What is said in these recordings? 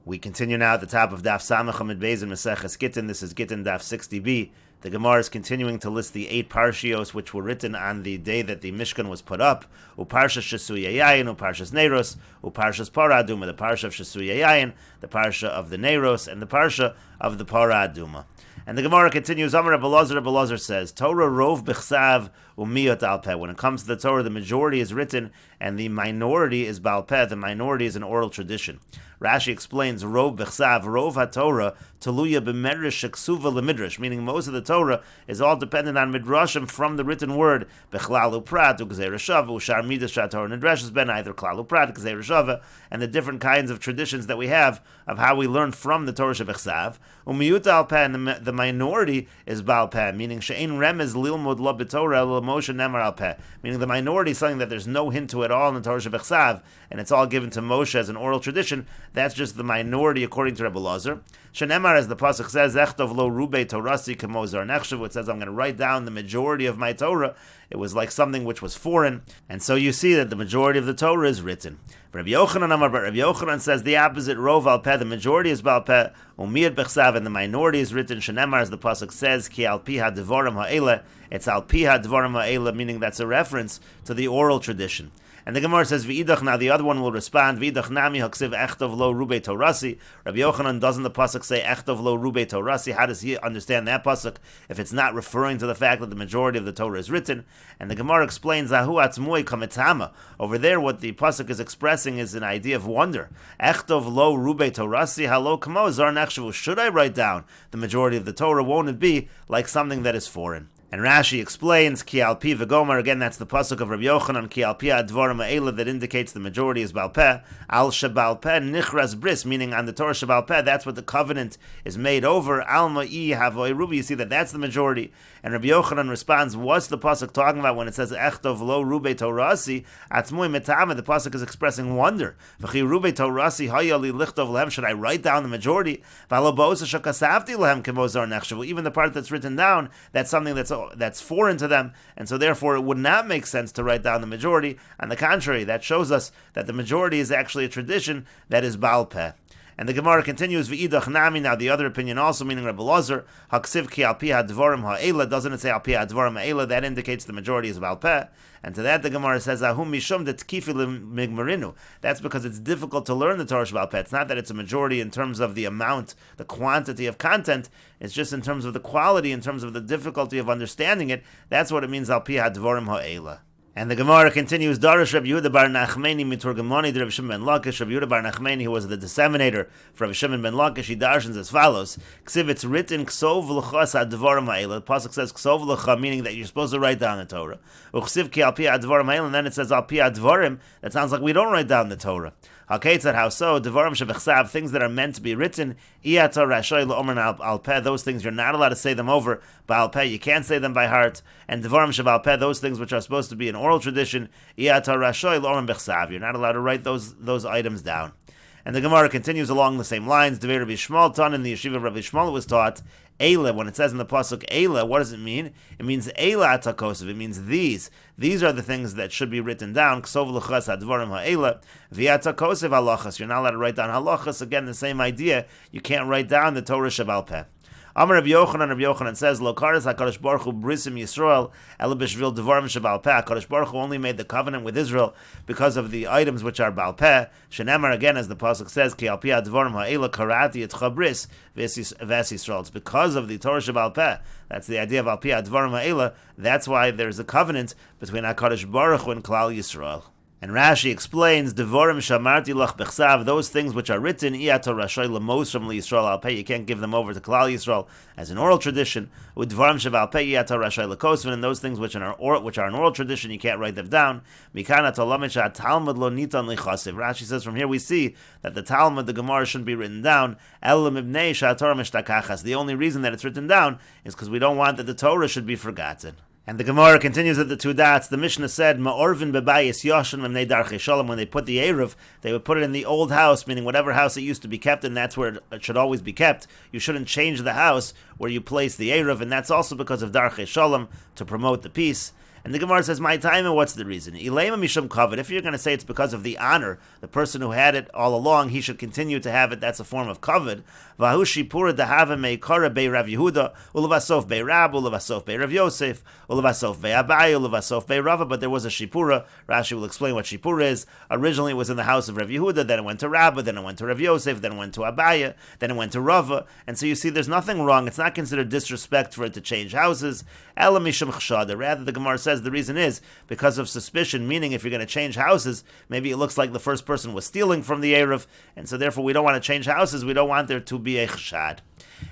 We continue now at the top of Daf Yomi Gemara in Meseches Gitin. This is Gittin Daf 60b. The Gemara is continuing to list the 8 parshios which were written on the day that the Mishkan was put up. Uparshas Shesuya Yayin, Uparshas Neiros, Uparshas Parah Aduma, the parsha of Shesuya Yayin, the parsha of the Neiros, and the parsha of the Parah Aduma. And the Gemara continues, Amar Rabbi Elazar says, Torah rov b'chsav umiyot al peh. When it comes to the Torah, the majority is written and the minority is bal peh. The minority is an oral tradition. Rashi explains, rov b'chsav, rov ha-Torah, teluya b'merish sheksuva l'midrash, meaning most of the Torah is all dependent on midrashim from the written word, b'chlal uprat, u'gzeir shava, u'shar midas shatorah nidreshes ben, either klal uprat, gzeir shava, and the different kinds of traditions that we have of how we learn from the Torah shebechsav. Umiyut al peh, and the minority is bal peh, meaning she'ein remez lilmud lo b'Torah l'moshe nemar al peh, meaning the minority is something that there's no hint to at all in the Torah shebechsav, and it's all given to Moshe as an oral tradition. That's just the minority according to Rabbi Elazar. Shenemar, as the pasuk says, Echtov lo rubei torasi kemozar nechshav, it says, I'm going to write down the majority of my Torah. It was like something which was foreign, and so you see that the majority of the Torah is written. Rabbi Yochanan says the opposite, rov al peh, the majority is bal peh, umiyat bechsav, and the minority is written. Shenemar, as the pasuk says, ki al pi ha-devarim ha'ele, it's al pi ha-devarim ha'ele, meaning that's a reference to the oral tradition. And the Gemara says, V'idach, now the other one will respond, V'idach nami haksiv echtov lo rubei torasi. Rabbi Yochanan, doesn't the pasuk say echtov lo rubei torasi? How does he understand that pasuk if it's not referring to the fact that the majority of the Torah is written? And the Gemara explains, Ahu atzmui kametama. Over there, what the pasuk is expressing is an idea of wonder. Echtov lo rubei torasi halo kamo zar nechshavu. Should I write down the majority of the Torah? Won't it be like something that is foreign? And Rashi explains, Ki al pi v'gomer, again that's the pasuk of Rabbi Yochanan, Ki al pi advarim ha'ela, that indicates the majority is bal peh, al shebal peh nichras bris, meaning on the Torah shebal peh, that's what the covenant is made over, al ma'i havoi rubi, you see that that's the majority. And Rabbi Yochanan responds, what's the pasuk talking about when it says, Echtov lo rubei torasi, atzmui metame, the pasuk is expressing wonder. V'chi rubei torasi hayali lichtov lehem, should I write down the majority? V'alo bo'osa shakasavti lehem kemozar nechshavu, even the part that's written down, that's something that's foreign to them, and so therefore it would not make sense to write down the majority. On the contrary, that shows us that the majority is actually a tradition that is bal peh. And the Gemara continues, V'idach nami, now the other opinion also, meaning Rabbi Elazar, haksiv ki al pi ha-dvarim ha'ela, doesn't it say al pi ha-dvarim ha'ela? That indicates the majority is bal peh. And to that the Gemara says, Ahum mishum detkifi migmarinu. That's because it's difficult to learn the Torah shebal peh. It's not that it's a majority in terms of the amount, the quantity of content, it's just in terms of the quality, in terms of the difficulty of understanding it. That's what it means, al pi ha-dvarim ha'ela. And the Gemara continues, Darish Rabbi Yehuda bar Nachmani miturgamoni de Rabbi Shimon ben Lakish. Rabbi Yehuda bar Nachmani, who was the disseminator for Rabbi Shimon ben Lakish, he darshans as follows: Ksiv, it's written Ksov l'chas advarim ha'ela. The pasuk says Ksov l'cha, meaning that you're supposed to write down the Torah. Uksiv ki al pi advarim ha'ela, and then it says al pi advarim. That sounds like we don't write down the Torah. Hakeitzad, how so? Devarim shebechsav, things that are meant to be written. Iyatar rashoy l'omer al peh, those things you're not allowed to say them over. Ba'al peh, you can't say them by heart. And devarim shebal peh, those things which are supposed to be an oral tradition. Iyatar rashoy l'omer bechsav, you're not allowed to write those items down. And the Gemara continues along the same lines. Devei Rabbi Shmuel taught in the yeshiva of Rabbi Shmuel, it was taught Eila. When it says in the pasuk Eila, what does it mean? It means Eila atakosiv. It means these. These are the things that should be written down. Ksov l'chas advarim ha'ela v'atakosiv halachas. You're not allowed to write down halachas. Again, the same idea. You can't write down the Torah shebal peh. Amar Rabbi Yochanan says, Lo kares HaKadosh Baruch Hu brisim Yisrael ela b'shvil devarim shebal peh. HaKadosh Baruch Hu only made the covenant with Israel because of the items which are bal peh. Shenemar, again, as the pasuk says, Ki al pi advarim ha'ela karati et chabris ves Yisrael. It's because of the Torah shebal peh. That's the idea of al pi advarim ha'ela. That's why there's a covenant between HaKadosh Baruch Hu and Klal Yisrael. And Rashi explains, Devorim shamarti lach bechsav, those things which are written, Iyator rashoy lemosram liYisrael al peh, you can't give them over to Klal Yisrael as an oral tradition. Udvarim shaval peh Iyator rashoy lekosvin, and those things which are an oral tradition, you can't write them down. Mikana tolamid Talmud lo nitan lichasiv. Rashi says, from here we see that the Talmud, the Gemara, shouldn't be written down. Elam ibnei shator mishtakachas. The only reason that it's written down is because we don't want that the Torah should be forgotten. And the Gemara continues at the two dots. The Mishnah said, Ma'orvin bebayis yoshin v'mnei darchei shalom. When they put the Eruv, they would put it in the old house, meaning whatever house it used to be kept in, that's where it should always be kept. You shouldn't change the house where you place the Eruv, and that's also because of darchei shalom, to promote the peace. And the Gemara says, my time, and what's the reason? Ilema mishum kavod. If you're going to say it's because of the honor, the person who had it all along, he should continue to have it. That's a form of kavod. Vahu shipura dehava meikara bei Rav Yehuda, ulevasof bei Rab, ulevasof bei Rav Yosef, ulevasof bei Abai, ulevasof bei Rava. But there was a shipura. Rashi will explain what shipura is. Originally, it was in the house of Rav Yehuda. Then it went to Rabba. Then it went to Rav Yosef. Then it went to Abaya. Then it went to Rava. And so you see, there's nothing wrong. It's not considered disrespect for it to change houses. Ela mishum chshada. Rather, the Gemara says the reason is because of suspicion, meaning if you're going to change houses, maybe it looks like the first person was stealing from the Erev, and so therefore we don't want to change houses, we don't want there to be a chshad.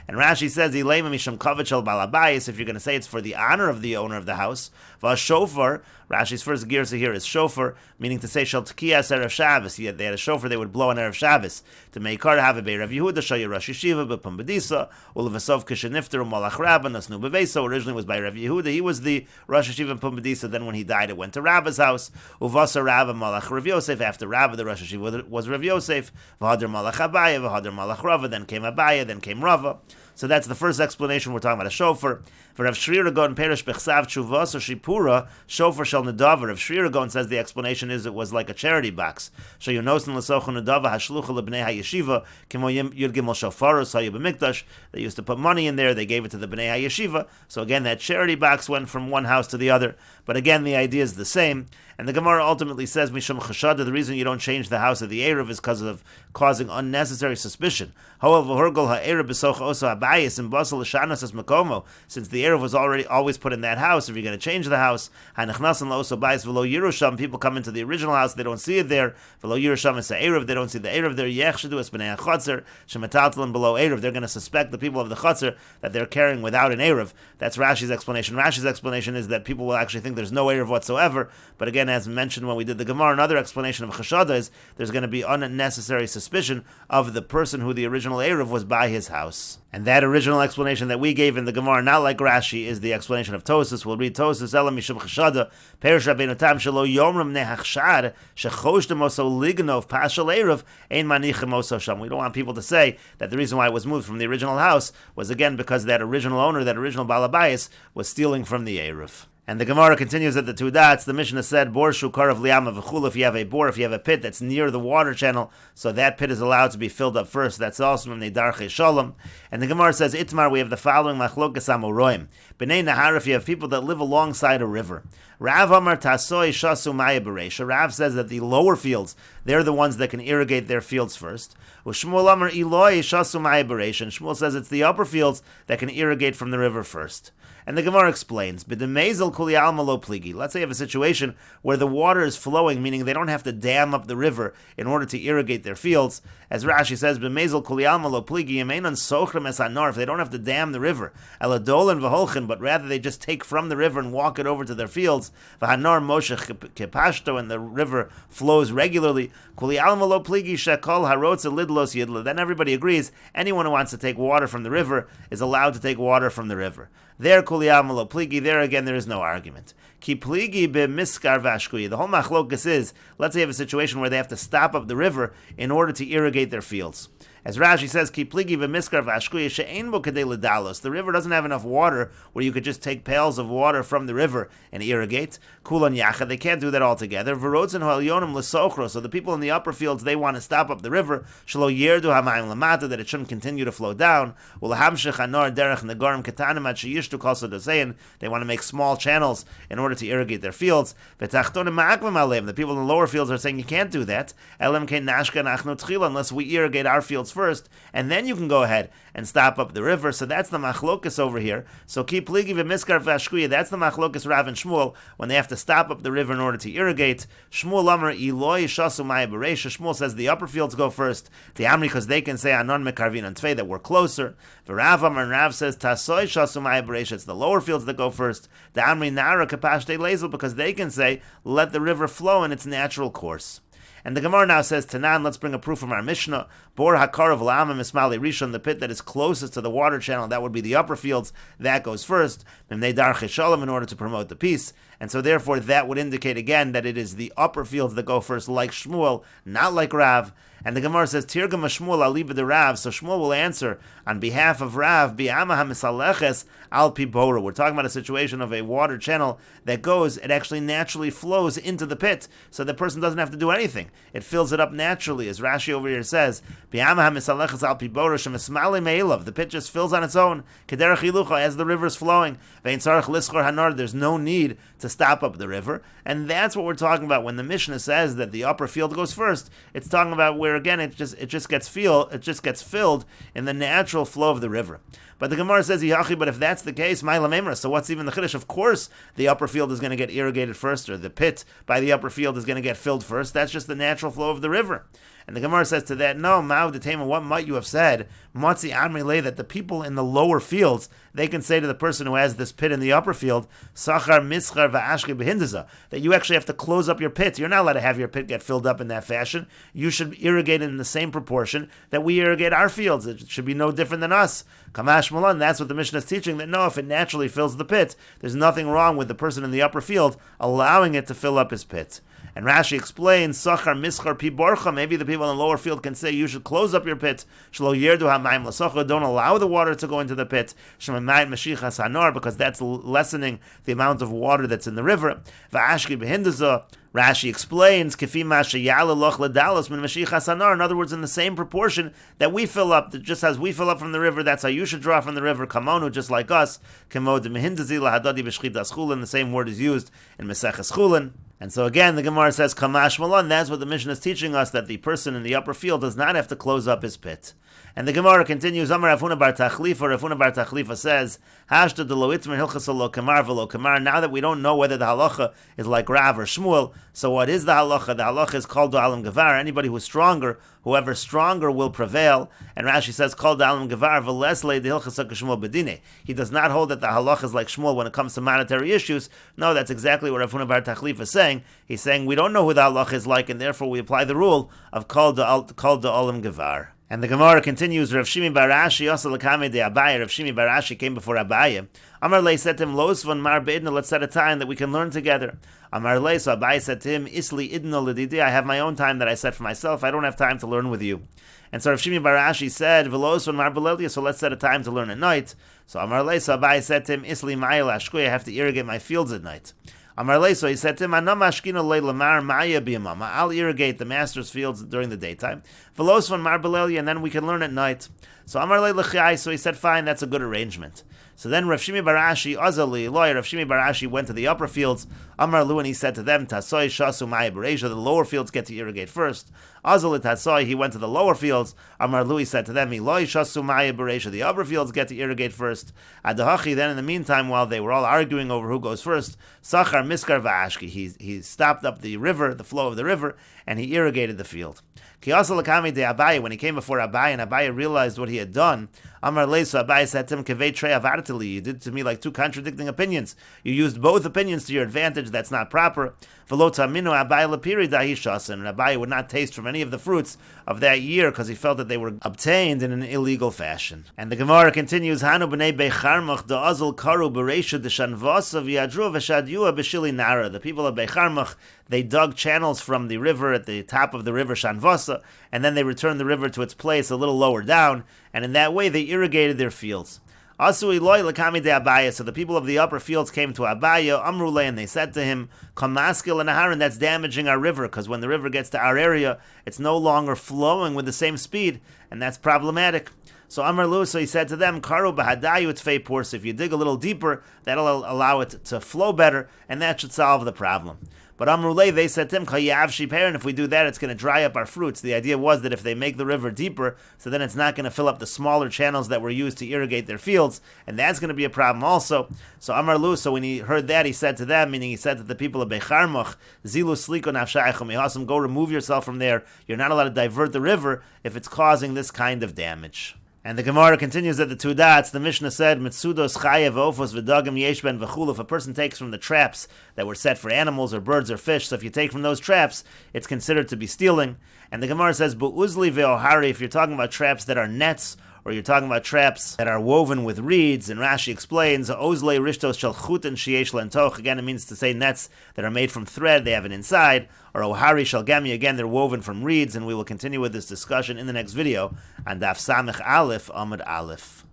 And Rashi says, Ilema mishum kavod shel bal habayis, if you're going to say it's for the honor of the owner of the house. Shofar, Rashi's first girsa here is shofar, meaning to say shel tkiyas erev Shabbos. They had a shofar they would blow on erev Shabbos. To make kar have a bei Rav Yehuda shal Rosh Yeshiva b'pum bedisa ulevasov kishenifter u'malach Rabba nasnu beveso. Originally was by Rav Yehuda. He was the Rosh Yeshiva b'pum bedisa. Then when he died, it went to Rabba's house. Uvasa Rabba malach Rav Yosef. After Rabba, the Rosh Yeshiva was Rav Yosef. V'hader malach Abaya, v'hader malach Rava. Then came Abaya. Then came Rava. So that's the first explanation. We're talking about a shofar. For Rav Shrir Gon Perish Bechsav Chuvas or Shipura, shofar shel Nadav. Rav Shrir Gon says the explanation is it was like a charity box. So you nosin l'sochu Nadava hashlucha lebnei hayeshiva kimo yud gimel shofaros hayu b'mikdash. They used to put money in there. They gave it to the bnei hayeshiva. So again, that charity box went from one house to the other. But again, the idea is the same. And the Gemara ultimately says, Mishum Chashada, the reason you don't change the house of the Erev is because of causing unnecessary suspicion. However, Hurgol ha'Erev b'soch oso habayis and basal l'shanas as makomo, since the Erev was already always put in that house, if you're going to change the house, ha'nechnasan la'oso bayis v'lo Yerusham, people come into the original house, they don't see it there, v'lo Yerusham is ha'Erev, they don't see the Erev there, yechshadu es b'nei ha'chotzer, shemataltalim below Erev, they're going to suspect the people of the chotzer that they're carrying without an Erev. That's Rashi's explanation. Rashi's explanation is that people will actually think there's no Erev whatsoever, but again, as mentioned when we did the Gemara, another explanation of Chashada is there's going to be unnecessary suspicion of the person who the original Erev was by his house. And that original explanation that we gave in the Gemara, not like Rashi, is the explanation of Tosas. We'll read Tosas, Ela mishum Chashada, Perish Rabbeinu Tam shelo yomrim nehachshad, shechoshdem oso lignov pashal Erev, ein manichem oso sham. We don't want people to say that the reason why it was moved from the original house was again because that original owner, that original Balabayas, was stealing from the Erev. And the Gemara continues at the two dots. The Mishnah said, Bor shukar of liyama v'chul. If you have a bor, if you have a pit that's near the water channel, so that pit is allowed to be filled up first. That's also from the darche shalom. And the Gemara says, Itmar, we have the following machlokas amoroim. B'nei nahar, if you have people that live alongside a river. Rav Amar Tasoi Shasu Maya Beresha. Rav says that the lower fields, they're the ones that can irrigate their fields first. Shmuel Amar Eloi Shasu Maya Beresha. And Shmuel says it's the upper fields that can irrigate from the river first. And the Gemara explains, B'demezel kuli alma lo pligi. Let's say you have a situation where the water is flowing, meaning they don't have to dam up the river in order to irrigate their fields. As Rashi says, B'demezel kuli alma lo pligi, yemeinan sochrem es hanor, if they don't have to dam the river, eladolan v'holchen, but rather they just take from the river and walk it over to their fields, v'hanor moshe kepashto, and the river flows regularly, kuli alma lo pligi shekol harotz lidlos yidla. Then everybody agrees, anyone who wants to take water from the river is allowed to take water from the river. There, kuliyam lo pligi, there again, there is no argument. Ki pligi b'miskar vashkuyi. The whole machlokas is, let's say you have a situation where they have to stop up the river in order to irrigate their fields. As Rashi says, Ki pligi b'miskar vashkuyi she'ein bo kadei l'dalos. The river doesn't have enough water where you could just take pails of water from the river and irrigate. Kulan yacha, they can't do that all together. V'rotzen ha'elyonim l'sochro. So the people in the upper fields, they want to stop up the river. Shelo yerdu ha'mayim lamata, that it shouldn't continue to flow down. U'lahamshech hanor derech negorim ketanim ad sheyishtu kol sodosein. They want to make small channels in order to irrigate their fields. V'tachtonim ma'akvim aleim. The people in the lower fields are saying you can't do that. Elam kein nashka nachnu tchila, unless we irrigate our fields first, and then you can go ahead and stop up the river. So that's the machlokas over here. So keep pligi v'miskar v'ashkuya. That's the machlokas Rav and Shmuel when they have to stop up the river in order to irrigate. Shmuel Amar Eloi Shasu Maya Beresha. Shmuel says the upper fields go first. The Amri, because they can say Anon Mekarvin and Tvei, that we're closer. The Rav Amar, and Rav says Tasoi Shasu Maya Beresha. It's the lower fields that go first. The Amri Nara Kapashte Lezel, because they can say let the river flow in its natural course. And the Gemara now says, Tanan, let's bring a proof from our Mishnah. Bor hakar of lama mismali rishon, the pit that is closest to the water channel, that would be the upper fields, that goes first. And they dar cheshalom, in order to promote the peace. And so therefore that would indicate again that it is the upper fields that go first, like Shmuel, not like Rav. And the Gemara says, Tirgam Shmuel aliba de Rav. So Shmuel will answer on behalf of Rav, Bi'ama hamisaleches al pi bora. We're talking about a situation of a water channel that goes, it actually naturally flows into the pit, so the person doesn't have to do anything. It fills it up naturally, as Rashi over here says, Bi'ama hamisaleches al pi bora shemismali me'ilav. The pit just fills on its own, kederech hilucha, as the river is flowing. Ve'in tzarich lischor hanar. There's no need to stop up the river. And that's what we're talking about when the Mishnah says that the upper field goes first. It's talking about where again it just gets filled in the natural flow of the river. But the Gemara says, but if that's the case, so what's even the chiddush? Of course the upper field is going to get irrigated first, or the pit by the upper field is going to get filled first. That's just the natural flow of the river. And the Gemara says to that, no, Ma'av D'Tema, what might you have said? Matzi Amri Le, that the people in the lower fields, they can say to the person who has this pit in the upper field, Sachar Mischar Va'ashki Behindaza, that you actually have to close up your pit. You're not allowed to have your pit get filled up in that fashion. You should irrigate it in the same proportion that we irrigate our fields. It should be no different than us. Kamash Malan, that's what the Mishnah is teaching, that no, if it naturally fills the pit, there's nothing wrong with the person in the upper field allowing it to fill up his pit. And Rashi explains, Sachar Mischar Pi Borcha, maybe the people in the lower field can say you should close up your pit. Shlo Yerdu HaMayim L'Socha, don't allow the water to go into the pit. Shemamayim Mashichas Hanar, because that's lessening the amount of water that's in the river. Va'ashki Behindaza, Rashi explains, Kifi Mashayala Loch Ladalos Min Mashichas Hanar, in other words, in the same proportion that we fill up, just as we fill up from the river, that's how you should draw from the river, Kamonu, just like us. Kemod Mehindazi Lahadadi B'Shchitas Chulin, the same word is used in Meseches Chulin. And so again, the Gemara says, Kamash Malan, that's what the Mishnah is teaching us, that the person in the upper field does not have to close up his pit. And the Gemara continues, Amar Rafuna bar Tachlifa, Rafuna bar Tachlifa says, Hashta de lo itzmer hilchas lo kamar v'lo kamar. Now that we don't know whether the halacha is like Rav or Shmuel, so what is the halacha? The halacha is called Alam Gavar. Anybody who's stronger, whoever stronger will prevail. And Rashi says, called Alam Gavar v'lesle de hilchas Shmuel bedine. He does not hold that the halacha is like Shmuel when it comes to monetary issues. No, that's exactly what Rafuna bar Tachlifa is saying. He's saying we don't know who the halacha is like, and therefore we apply the rule of called Alam Gavar. And the Gemara continues, Rav Shimi bar Ashi also l'kamei de Abaye. Rav Shimi bar Ashi came before Abaye. Amar lei said to him, Los von mar beidna, let's set a time that we can learn together. Amar lei, so Abaye said to him, Isli idna l'didi, I have my own time that I set for myself. I don't have time to learn with you. And so Rav Shimi bar Ashi said, Velos von mar belelia, so let's set a time to learn at night. So Amar lei, so Abaye said to him, Isli ma'il ashkui, I have to irrigate my fields at night. Amar lei, so he said to him, Anamashkino le lamar ma'ya biyamama. I'll irrigate the master's fields during the daytime. Velos von mar belelia, and then we can learn at night. So Amar lei l'chai, so he said, fine, that's a good arrangement. So then Rav Shimi bar Ashi, Azali, lawyer, Rav Shimi bar Ashi went to the upper fields. Amar Lu, and he said to them, Tasoy shasu ma'ya bereisha, the lower fields get to irrigate first. Azali Tasoy, he went to the lower fields. Amar Lu, he said to them, Eloi shasu ma'ya bereisha, the upper fields get to irrigate first. Adahachi, then in the meantime, while they were all arguing over who goes first, Sachar miskar va'ashki, he stopped up the river, the flow of the river, and he irrigated the field. Kiyasa l'kamei de Abaye, when he came before Abaye, and Abaye realized what he had done, Amar lei, so Abaye said to him, Kevei trei avartili, you did to me like two contradicting opinions. You used both opinions to your advantage, that's not proper. V'lo taminu Abaye lepiri dahi shasen, and Abaye would not taste from any of the fruits of that year, because he felt that they were obtained in an illegal fashion. And the Gemara continues, Hanu b'nei Beicharmach da'azul karu b'reisha d'shanvasa v'yadru v'shadiyua b'shili nara. The people of Beicharmach, they dug channels from the river at the top of the river Shanvasa, and then they returned the river to its place a little lower down, and in that way they irrigated their fields. Asu Eloi l'kami de Abaye, so the people of the upper fields came to Abaye, Amrule, and they said to him, Kamaskil and Aharon, that's damaging our river, because when the river gets to our area, it's no longer flowing with the same speed, and that's problematic. So Amar Lu, so he said to them, Karu b'hadayu tfei purs, if you dig a little deeper, that'll allow it to flow better, and that should solve the problem. But Amrulay, they said to him, Chayav shiper, and if we do that, it's going to dry up our fruits. The idea was that if they make the river deeper, so then it's not going to fill up the smaller channels that were used to irrigate their fields, and that's going to be a problem also. So Amar Lu, so when he heard that, he said to them, meaning he said to the people of Beicharmach, Zilu sliko nafshayachum mehasam, go remove yourself from there. You're not allowed to divert the river if it's causing this kind of damage. And the Gemara continues at the two dots. The Mishnah said, Mitsudos chayev ofos v'dagim yeshben v'chul. If a person takes from the traps that were set for animals or birds or fish, so if you take from those traps, it's considered to be stealing. And the Gemara says, Bu'uzli ve'ohari, if you're talking about traps that are nets or you're talking about traps that are woven with reeds, and Rashi explains, Ozle rishtos shel chutin sheyesh lentoch. Again, it means to say nets that are made from thread, they have it inside, or Ohari shel gemi, again, they're woven from reeds, and we will continue with this discussion in the next video on Daf Samech Aleph Amud Aleph.